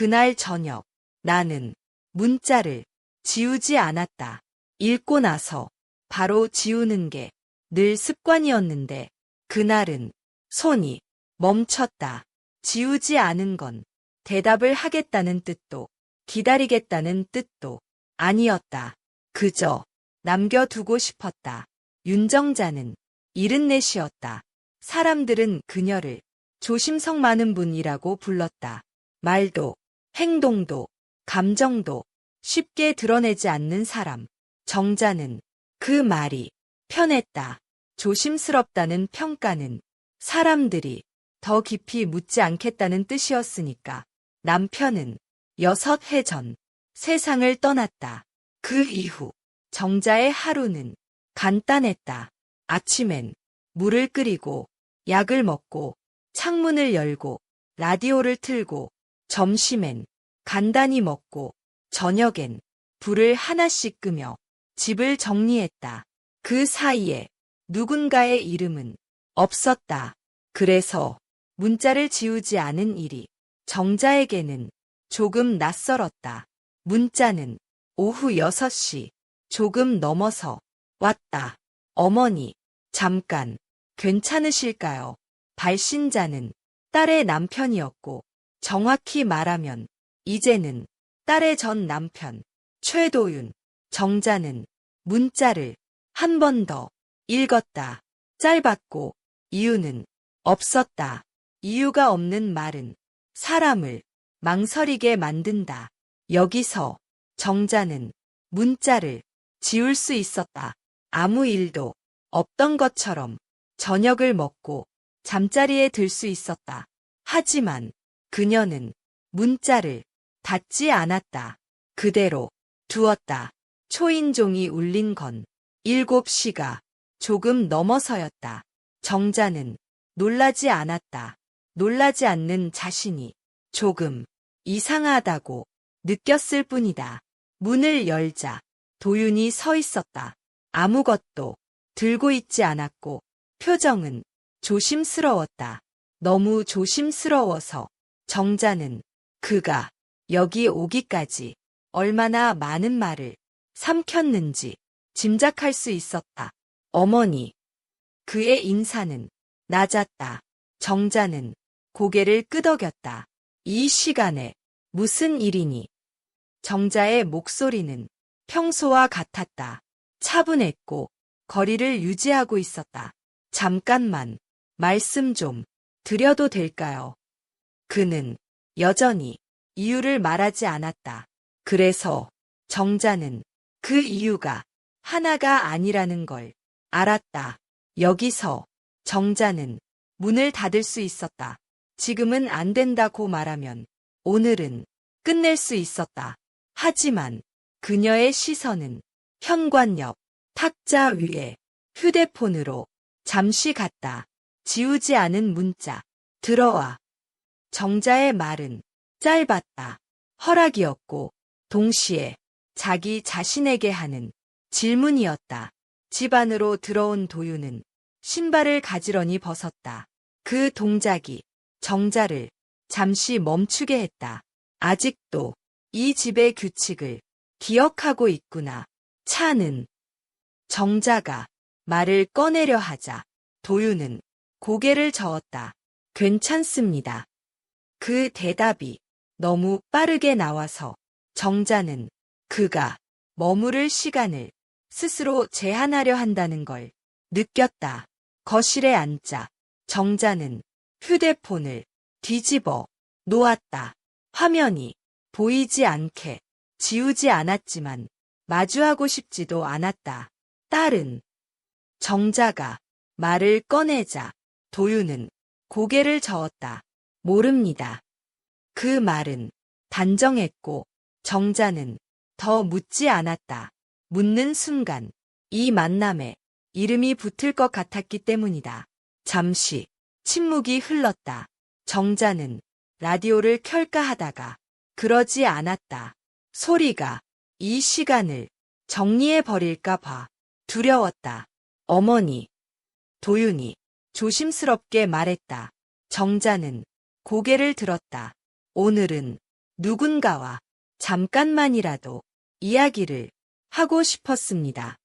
그날 저녁 나는 문자를 지우지 않았다. 읽고 나서 바로 지우는 게 늘 습관이었는데 그날은 손이 멈췄다. 지우지 않은 건 대답을 하겠다는 뜻도 기다리겠다는 뜻도 아니었다. 그저 남겨두고 싶었다. 윤정자는 74이었다. 사람들은 그녀를 조심성 많은 분이라고 불렀다. 말도, 행동도, 감정도 쉽게 드러내지 않는 사람. 정자는 그 말이 편했다. 조심스럽다는 평가는 사람들이 더 깊이 묻지 않겠다는 뜻이었으니까. 남편은 6해 전 세상을 떠났다. 그 이후 정자의 하루는 간단했다. 아침엔 물을 끓이고 약을 먹고 창문을 열고 라디오를 틀고 점심엔 간단히 먹고 저녁엔 불을 하나씩 끄며 집을 정리했다. 그 사이에 누군가의 이름은 없었다. 그래서 문자를 지우지 않은 일이 정자에게는 조금 낯설었다. 문자는 오후 6시 조금 넘어서 왔다. 어머니, 잠깐 괜찮으실까요? 발신자는 딸의 남편이었고 정확히 말하면 이제는 딸의 전 남편 최도윤. 정자는 문자를 한 번 더 읽었다. 짧았고 이유는 없었다. 이유가 없는 말은 사람을 망설이게 만든다. 여기서 정자는 문자를 지울 수 있었다. 아무 일도 없던 것처럼 저녁을 먹고 잠자리에 들 수 있었다. 하지만 그녀는 문자를 닫지 않았다. 그대로 두었다. 초인종이 울린 건 7시가 조금 넘어서였다. 정자는 놀라지 않았다. 놀라지 않는 자신이 조금 이상하다고 느꼈을 뿐이다. 문을 열자 도윤이 서 있었다. 아무것도 들고 있지 않았고 표정은 조심스러웠다. 너무 조심스러워서 정자는 그가 여기 오기까지 얼마나 많은 말을 삼켰는지 짐작할 수 있었다. 어머니. 그의 인사는 낮았다. 정자는 고개를 끄덕였다. 이 시간에 무슨 일이니? 정자의 목소리는 평소와 같았다. 차분했고 거리를 유지하고 있었다. 잠깐만 말씀 좀 드려도 될까요? 그는 여전히 이유를 말하지 않았다. 그래서 정자는 그 이유가 하나가 아니라는 걸 알았다. 여기서 정자는 문을 닫을 수 있었다. 지금은 안 된다고 말하면 오늘은 끝낼 수 있었다. 하지만 그녀의 시선은 현관 옆 탁자 위에 휴대폰으로 잠시 갔다. 지우지 않은 문자. 들어와. 정자의 말은 짧았다. 허락이었고 동시에 자기 자신에게 하는 질문이었다. 집 안으로 들어온 도윤은 신발을 가지런히 벗었다. 그 동작이 정자를 잠시 멈추게 했다. 아직도 이 집의 규칙을 기억하고 있구나. 차는. 정자가 말을 꺼내려 하자 도윤은 고개를 저었다. 괜찮습니다. 그 대답이 너무 빠르게 나와서 정자는 그가 머무를 시간을 스스로 제한하려 한다는 걸 느꼈다. 거실에 앉자 정자는 휴대폰을 뒤집어 놓았다. 화면이 보이지 않게 지우지 않았지만 마주하고 싶지도 않았다. 딸은. 정자가 말을 꺼내자 도윤은 고개를 저었다. 모릅니다. 그 말은 단정했고 정자는 더 묻지 않았다. 묻는 순간 이 만남에 이름이 붙을 것 같았기 때문이다. 잠시 침묵이 흘렀다. 정자는 라디오를 켤까 하다가 그러지 않았다. 소리가 이 시간을 정리해버릴까 봐 두려웠다. 어머니. 도윤이 조심스럽게 말했다. 정자는 고개를 들었다. 오늘은 누군가와 잠깐만이라도 이야기를 하고 싶었습니다.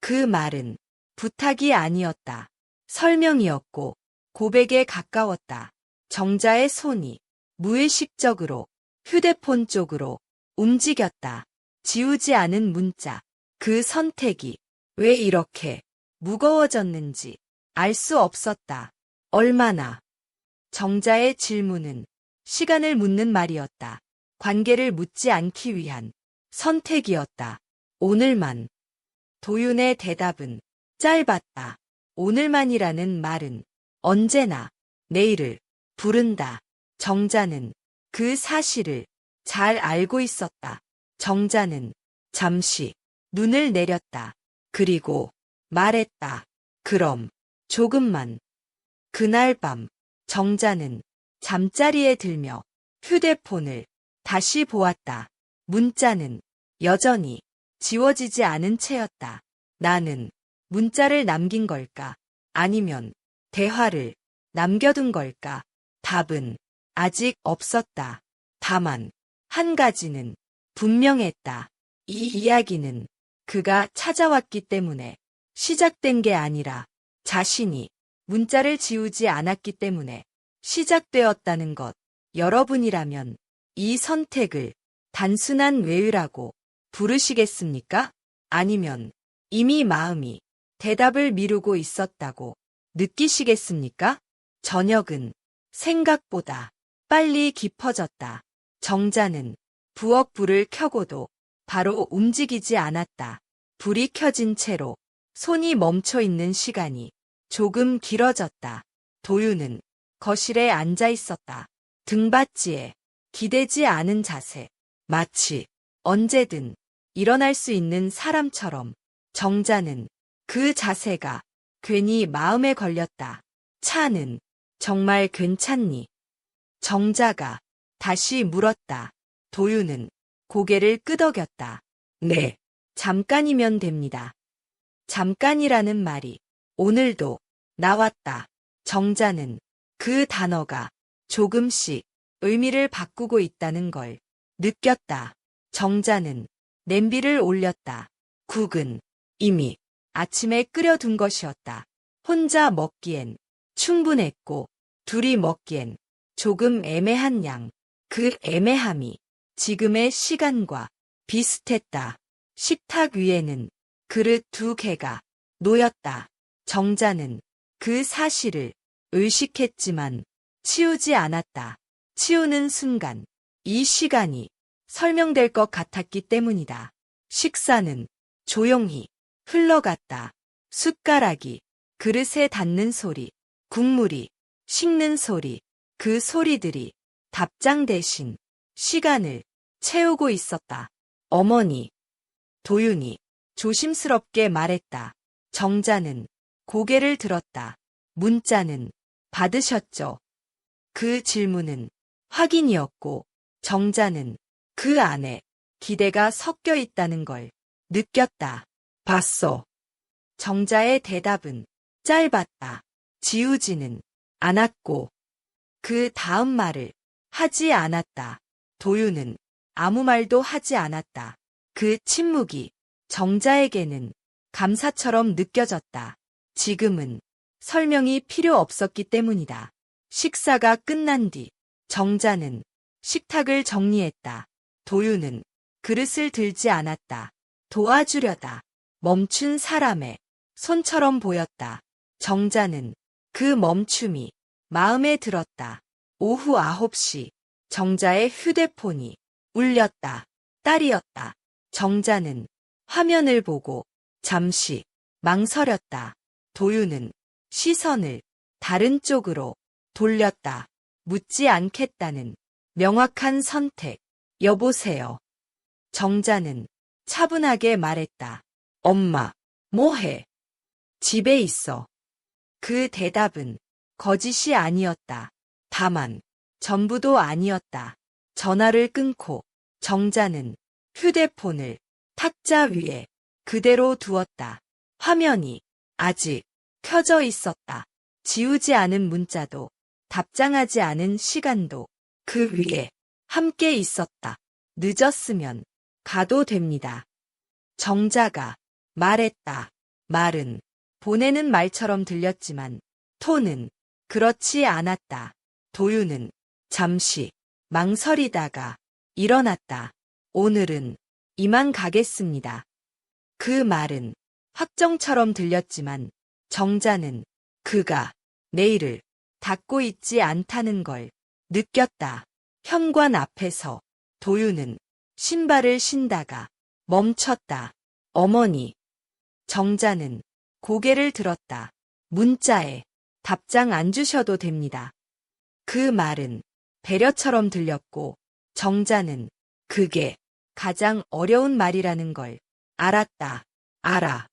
그 말은 부탁이 아니었다. 설명이었고 고백에 가까웠다. 정자의 손이 무의식적으로 휴대폰 쪽으로 움직였다. 지우지 않은 문자. 그 선택이 왜 이렇게 무거워졌는지 알 수 없었다. 얼마나? 정자의 질문은 시간을 묻는 말이었다. 관계를 묻지 않기 위한 선택이었다. 오늘만. 도윤의 대답은 짧았다. 오늘만이라는 말은 언제나 내일을 부른다. 정자는 그 사실을 잘 알고 있었다. 정자는 잠시 눈을 내렸다. 그리고 말했다. 그럼 조금만. 그날 밤 정자는 잠자리에 들며 휴대폰을 다시 보았다. 문자는 여전히 지워지지 않은 채였다. 나는 문자를 남긴 걸까? 아니면 대화를 남겨둔 걸까? 답은 아직 없었다. 다만 한 가지는 분명했다. 이 이야기는 그가 찾아왔기 때문에 시작된 게 아니라 자신이 문자를 지우지 않았기 때문에 시작되었다는 것. 여러분이라면 이 선택을 단순한 외유라고 부르시겠습니까? 아니면 이미 마음이 대답을 미루고 있었다고 느끼시겠습니까? 저녁은 생각보다 빨리 깊어졌다. 정자는 부엌 불을 켜고도 바로 움직이지 않았다. 불이 켜진 채로 손이 멈춰 있는 시간이 조금 길어졌다. 도윤은 거실에 앉아 있었다. 등받이에 기대지 않은 자세. 마치 언제든 일어날 수 있는 사람처럼. 정자는 그 자세가 괜히 마음에 걸렸다. 차는 정말 괜찮니? 정자가 다시 물었다. 도윤은 고개를 끄덕였다. 네, 잠깐이면 됩니다. 잠깐이라는 말이 오늘도 나왔다. 정자는 그 단어가 조금씩 의미를 바꾸고 있다는 걸 느꼈다. 정자는 냄비를 올렸다. 국은 이미 아침에 끓여둔 것이었다. 혼자 먹기엔 충분했고 둘이 먹기엔 조금 애매한 양. 그 애매함이 지금의 시간과 비슷했다. 식탁 위에는 그릇 2개가 놓였다. 정자는 그 사실을 의식했지만 치우지 않았다. 치우는 순간 이 시간이 설명될 것 같았기 때문이다. 식사는 조용히 흘러갔다. 숟가락이 그릇에 닿는 소리, 국물이 식는 소리, 그 소리들이 답장 대신 시간을 채우고 있었다. 어머니. 도윤이 조심스럽게 말했다. 정자는 고개를 들었다. 문자는 받으셨죠? 그 질문은 확인이었고 정자는 그 안에 기대가 섞여 있다는 걸 느꼈다. 봤어. 정자의 대답은 짧았다. 지우지는 않았고 그 다음 말을 하지 않았다. 도윤은 아무 말도 하지 않았다. 그 침묵이 정자에게는 감사처럼 느껴졌다. 지금은 설명이 필요 없었기 때문이다. 식사가 끝난 뒤 정자는 식탁을 정리했다. 도윤은 그릇을 들지 않았다. 도와주려다 멈춘 사람의 손처럼 보였다. 정자는 그 멈춤이 마음에 들었다. 오후 9시 정자의 휴대폰이 울렸다. 딸이었다. 정자는 화면을 보고 잠시 망설였다. 도윤은 시선을 다른 쪽으로 돌렸다. 묻지 않겠다는 명확한 선택. 여보세요. 정자는 차분하게 말했다. 엄마, 뭐해? 집에 있어. 그 대답은 거짓이 아니었다. 다만 전부도 아니었다. 전화를 끊고 정자는 휴대폰을 탁자 위에 그대로 두었다. 화면이 아직 켜져 있었다. 지우지 않은 문자도 답장하지 않은 시간도 그 위에 함께 있었다. 늦었으면 가도 됩니다. 정자가 말했다. 말은 보내는 말처럼 들렸지만 톤은 그렇지 않았다. 도윤은 잠시 망설이다가 일어났다. 오늘은 이만 가겠습니다. 그 말은 확정처럼 들렸지만 정자는 그가 내일을 닫고 있지 않다는 걸 느꼈다. 현관 앞에서 도윤은 신발을 신다가 멈췄다. 어머니. 정자는 고개를 들었다. 문자에 답장 안 주셔도 됩니다. 그 말은 배려처럼 들렸고 정자는 그게 가장 어려운 말이라는 걸 알았다. 알아.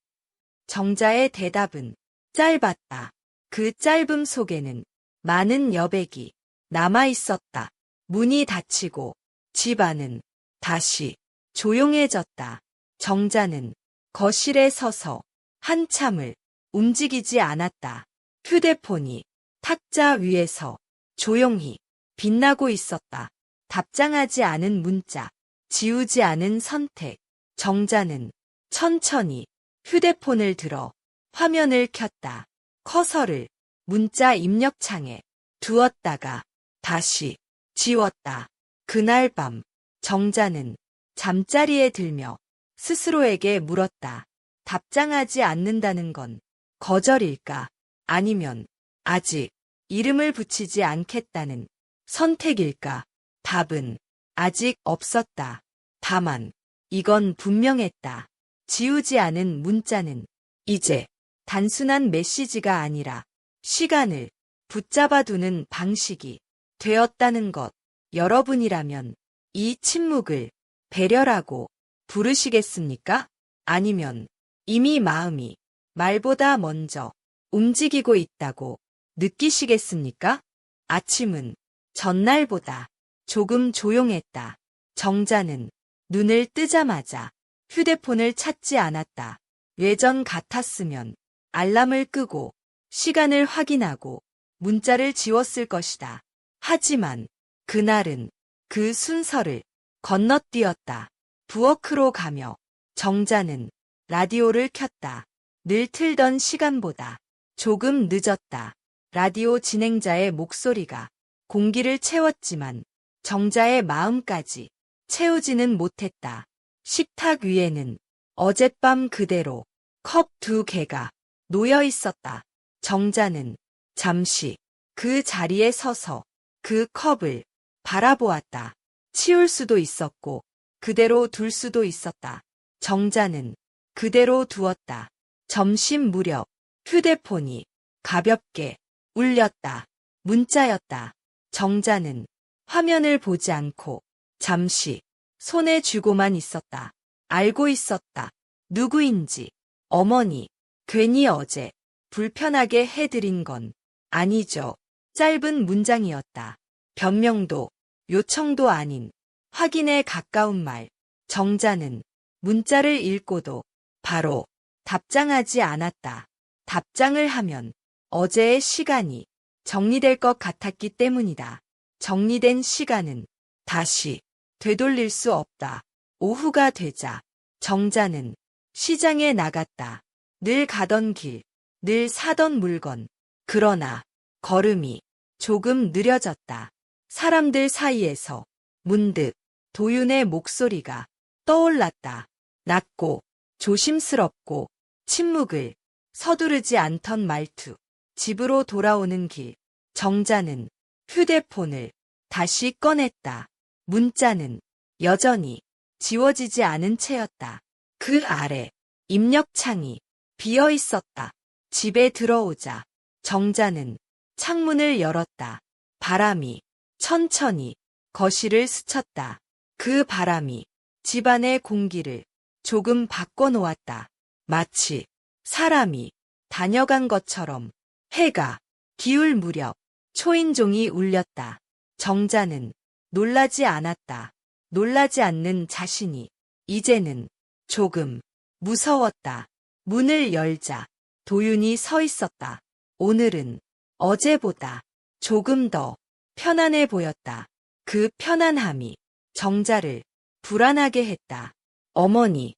정자의 대답은 짧았다. 그 짧음 속에는 많은 여백이 남아 있었다. 문이 닫히고 집안은 다시 조용해졌다. 정자는 거실에 서서 한참을 움직이지 않았다. 휴대폰이 탁자 위에서 조용히 빛나고 있었다. 답장하지 않은 문자, 지우지 않은 선택. 정자는 천천히 휴대폰을 들어 화면을 켰다. 커서를 문자 입력창에 두었다가 다시 지웠다. 그날 밤 정자는 잠자리에 들며 스스로에게 물었다. 답장하지 않는다는 건 거절일까? 아니면 아직 이름을 붙이지 않겠다는 선택일까? 답은 아직 없었다. 다만 이건 분명했다. 지우지 않은 문자는 이제 단순한 메시지가 아니라 시간을 붙잡아두는 방식이 되었다는 것. 여러분이라면 이 침묵을 배려라고 부르시겠습니까? 아니면 이미 마음이 말보다 먼저 움직이고 있다고 느끼시겠습니까? 아침은 전날보다 조금 조용했다. 정자는 눈을 뜨자마자 휴대폰을 찾지 않았다. 예전 같았으면 알람을 끄고 시간을 확인하고 문자를 지웠을 것이다. 하지만 그날은 그 순서를 건너뛰었다. 부엌으로 가며 정자는 라디오를 켰다. 늘 틀던 시간보다 조금 늦었다. 라디오 진행자의 목소리가 공기를 채웠지만 정자의 마음까지 채우지는 못했다. 식탁 위에는 어젯밤 그대로 컵 2개가 놓여 있었다. 정자는 잠시 그 자리에 서서 그 컵을 바라보았다. 치울 수도 있었고 그대로 둘 수도 있었다. 정자는 그대로 두었다. 점심 무렵 휴대폰이 가볍게 울렸다. 문자였다. 정자는 화면을 보지 않고 잠시 손에 쥐고만 있었다. 알고 있었다. 누구인지. 어머니, 괜히 어제 불편하게 해드린 건 아니죠. 짧은 문장이었다. 변명도 요청도 아닌 확인에 가까운 말. 정자는 문자를 읽고도 바로 답장하지 않았다. 답장을 하면 어제의 시간이 정리될 것 같았기 때문이다. 정리된 시간은 다시 되돌릴 수 없다. 오후가 되자 정자는 시장에 나갔다. 늘 가던 길, 늘 사던 물건. 그러나 걸음이 조금 느려졌다. 사람들 사이에서 문득 도윤의 목소리가 떠올랐다. 낮고 조심스럽고 침묵을 서두르지 않던 말투. 집으로 돌아오는 길. 정자는 휴대폰을 다시 꺼냈다. 문자는 여전히 지워지지 않은 채였다. 그 아래 입력창이 비어 있었다. 집에 들어오자 정자는 창문을 열었다. 바람이 천천히 거실을 스쳤다. 그 바람이 집안의 공기를 조금 바꿔놓았다. 마치 사람이 다녀간 것처럼. 해가 기울 무렵 초인종이 울렸다. 정자는 놀라지 않았다. 놀라지 않는 자신이 이제는 조금 무서웠다. 문을 열자 도윤이 서 있었다. 오늘은 어제보다 조금 더 편안해 보였다. 그 편안함이 정자를 불안하게 했다. 어머니.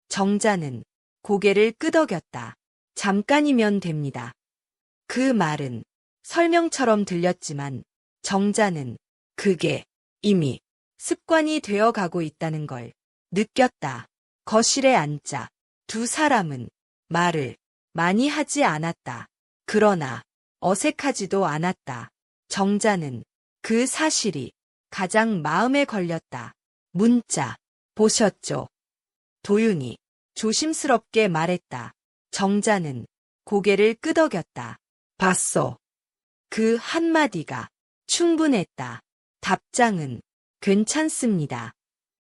정자는 고개를 끄덕였다. 잠깐이면 됩니다. 그 말은 설명처럼 들렸지만 정자는 그게 이미 습관이 되어 가고 있다는 걸 느꼈다. 거실에 앉자 두 사람은 말을 많이 하지 않았다. 그러나 어색하지도 않았다. 정자는 그 사실이 가장 마음에 걸렸다. 문자 보셨죠? 도윤이 조심스럽게 말했다. 정자는 고개를 끄덕였다. 봤어. 그 한마디가 충분했다. 답장은 괜찮습니다.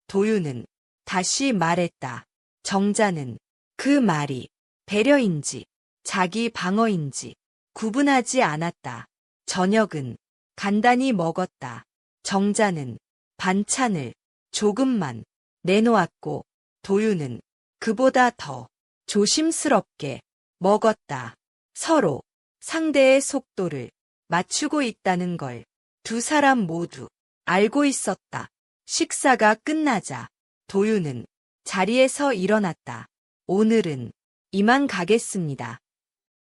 도윤은 다시 말했다. 정자는 그 말이 배려인지 자기 방어인지 구분하지 않았다. 저녁은 간단히 먹었다. 정자는 반찬을 조금만 내놓았고 도윤은 그보다 더 조심스럽게 먹었다. 서로 상대의 속도를 맞추고 있다는 걸 두 사람 모두 알고 있었다. 식사가 끝나자 도윤은 자리에서 일어났다. 오늘은 이만 가겠습니다.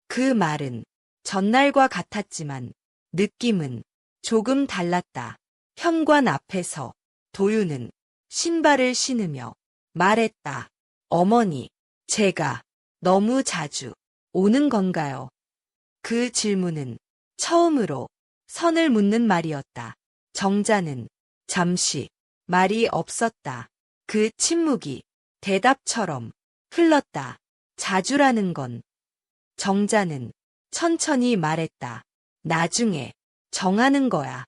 그 말은 전날과 같았지만 느낌은 조금 달랐다. 현관 앞에서 도윤은 신발을 신으며 말했다. 어머니, 제가 너무 자주 오는 건가요? 그 질문은 처음으로 선을 묻는 말이었다. 정자는 잠시 말이 없었다. 그 침묵이 대답처럼 흘렀다. 자주라는 건. 정자는 천천히 말했다. 나중에 정하는 거야.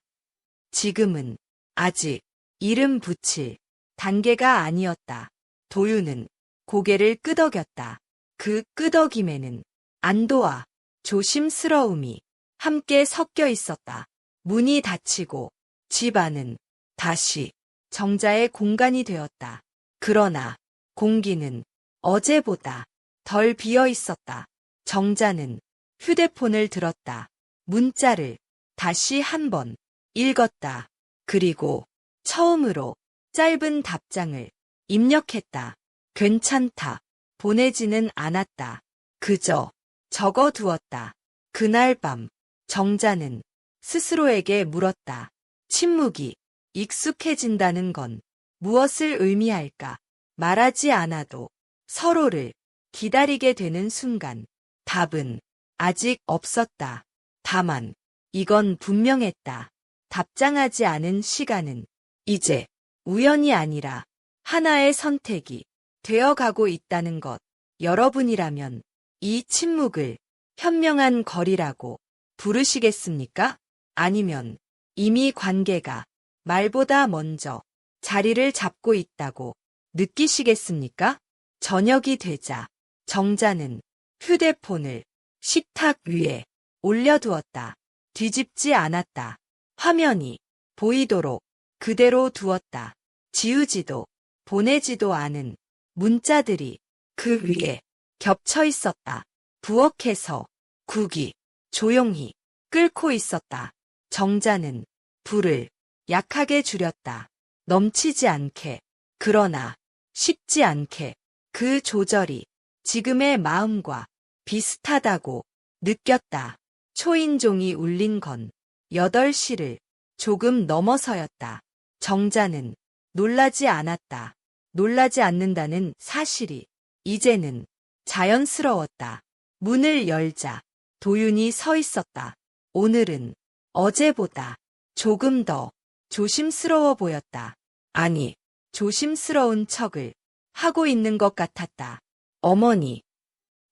지금은 아직 이름 붙일 단계가 아니었다. 도윤은 고개를 끄덕였다. 그 끄덕임에는 안도와 조심스러움이 함께 섞여 있었다. 문이 닫히고 집 안은 다시 정자의 공간이 되었다. 그러나 공기는 어제보다 덜 비어 있었다. 정자는 휴대폰을 들었다. 문자를 다시 한번 읽었다. 그리고 처음으로 짧은 답장을 입력했다. 괜찮다. 보내지는 않았다. 그저 적어두었다. 그날 밤 정자는 스스로에게 물었다. 침묵이 익숙해진다는 건 무엇을 의미할까? 말하지 않아도 서로를 기다리게 되는 순간 답은 아직 없었다. 다만 이건 분명했다. 답장하지 않은 시간은 이제 우연이 아니라 하나의 선택이 되어가고 있다는 것. 여러분이라면 이 침묵을 현명한 거리라고 부르시겠습니까? 아니면 이미 관계가 말보다 먼저 자리를 잡고 있다고 느끼시겠습니까? 저녁이 되자 정자는 휴대폰을 식탁 위에 올려두었다. 뒤집지 않았다. 화면이 보이도록 그대로 두었다. 지우지도 보내지도 않은 문자들이 그 위에 겹쳐 있었다. 부엌에서 국이 조용히 끓고 있었다. 정자는 불을 약하게 줄였다. 넘치지 않게, 그러나 식지 않게. 그 조절이 지금의 마음과 비슷하다고 느꼈다. 초인종이 울린 건 8시를 조금 넘어서였다. 정자는 놀라지 않았다. 놀라지 않는다는 사실이 이제는 자연스러웠다. 문을 열자 도윤이 서 있었다. 오늘은 어제보다 조금 더 조심스러워 보였다. 아니, 조심스러운 척을 하고 있는 것 같았다. 어머니.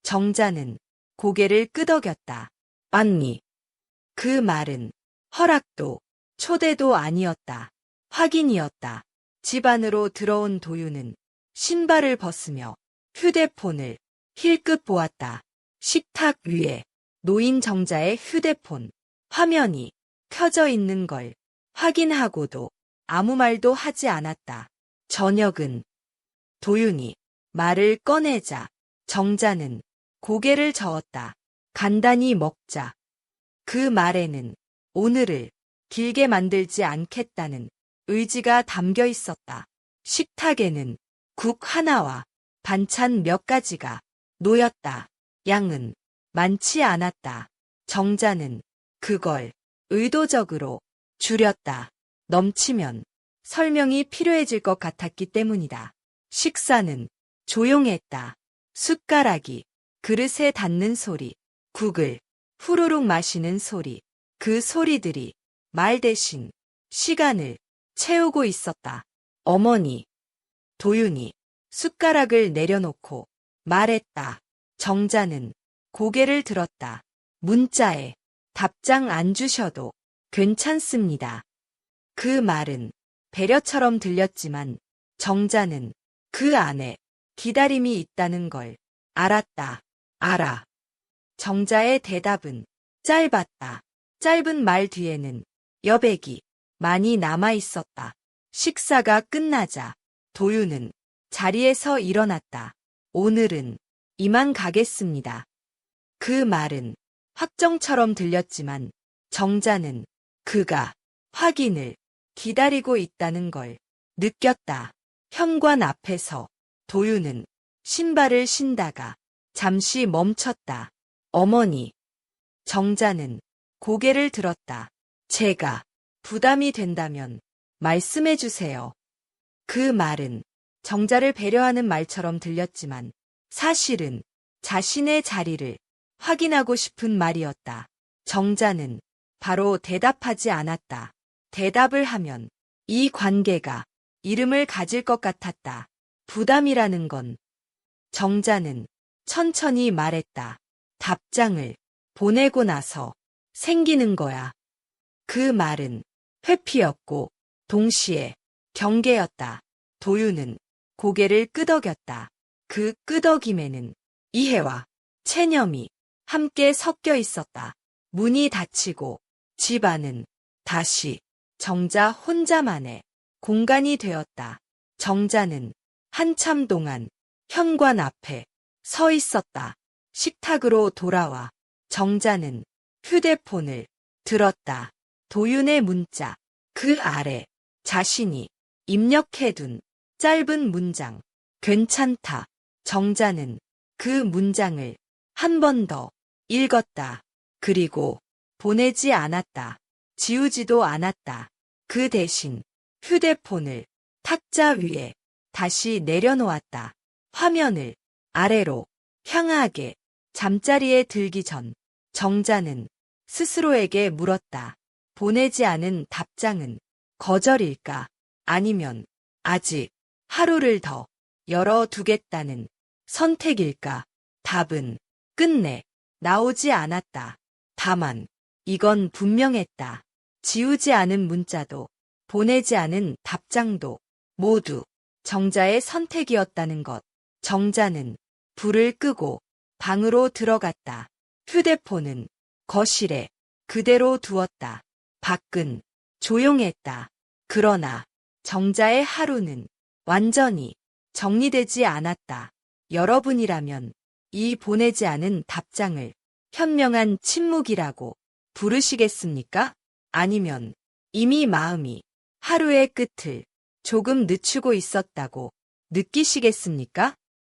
정자는 고개를 끄덕였다. 아니. 그 말은 허락도 초대도 아니었다. 확인이었다. 집 안으로 들어온 도윤은 신발을 벗으며 휴대폰을 힐끗 보았다. 식탁 위에 놓인 정자의 휴대폰 화면이 켜져 있는 걸 확인하고도 아무 말도 하지 않았다. 저녁은 도윤이 말을 꺼내자 정자는 고개를 저었다. 간단히 먹자. 그 말에는 오늘을 길게 만들지 않겠다는 의지가 담겨 있었다. 식탁에는 국 하나와 반찬 몇 가지가 놓였다. 양은 많지 않았다. 정자는 그걸 의도적으로 줄였다. 넘치면 설명이 필요해질 것 같았기 때문이다. 식사는 조용했다. 숟가락이 그릇에 닿는 소리, 국을 후루룩 마시는 소리, 그 소리들이 말 대신 시간을 채우고 있었다. 어머니, 도윤이 숟가락을 내려놓고 말했다. 정자는 고개를 들었다. 문자에 답장 안 주셔도 괜찮습니다. 그 말은 배려처럼 들렸지만 정자는 그 안에 기다림이 있다는 걸 알았다. 알아. 정자의 대답은 짧았다. 짧은 말 뒤에는 여백이 많이 남아 있었다. 식사가 끝나자 도윤은 자리에서 일어났다. 오늘은 이만 가겠습니다. 그 말은 확정처럼 들렸지만 정자는 그가 확인을 기다리고 있다는 걸 느꼈다. 현관 앞에서 도윤은 신발을 신다가 잠시 멈췄다. 어머니. 정자는 고개를 들었다. 제가 부담이 된다면 말씀해 주세요. 그 말은 정자를 배려하는 말처럼 들렸지만 사실은 자신의 자리를 확인하고 싶은 말이었다. 정자는 바로 대답하지 않았다. 대답을 하면 이 관계가 이름을 가질 것 같았다. 부담이라는 건. 정자는 천천히 말했다. 답장을 보내고 나서 생기는 거야. 그 말은 회피였고 동시에 경계였다. 도윤은 고개를 끄덕였다. 그 끄덕임에는 이해와 체념이 함께 섞여 있었다. 문이 닫히고 집 안은 다시 정자 혼자만의 공간이 되었다. 정자는 한참 동안 현관 앞에 서 있었다. 식탁으로 돌아와 정자는 휴대폰을 들었다. 도윤의 문자, 그 아래 자신이 입력해둔 짧은 문장, 괜찮다. 정자는 그 문장을 한 번 더 읽었다. 그리고 보내지 않았다. 지우지도 않았다. 그 대신 휴대폰을 탁자 위에 다시 내려놓았다. 화면을 아래로 향하게 잠자리에 들기 전 정자는 스스로에게 물었다. 보내지 않은 답장은 거절일까? 아니면 아직 하루를 더 열어두겠다는 선택일까? 답은 끝내 나오지 않았다. 다만 이건 분명했다. 지우지 않은 문자도 보내지 않은 답장도 모두 정자의 선택이었다는 것. 정자는 불을 끄고 방으로 들어갔다. 휴대폰은 거실에 그대로 두었다. 밖은 조용했다. 그러나 정자의 하루는 완전히 정리되지 않았다. 여러분이라면 이 보내지 않은 답장을 현명한 침묵이라고 부르시겠습니까? 아니면 이미 마음이 하루의 끝을 조금 늦추고 있었다고 느끼시겠습니까?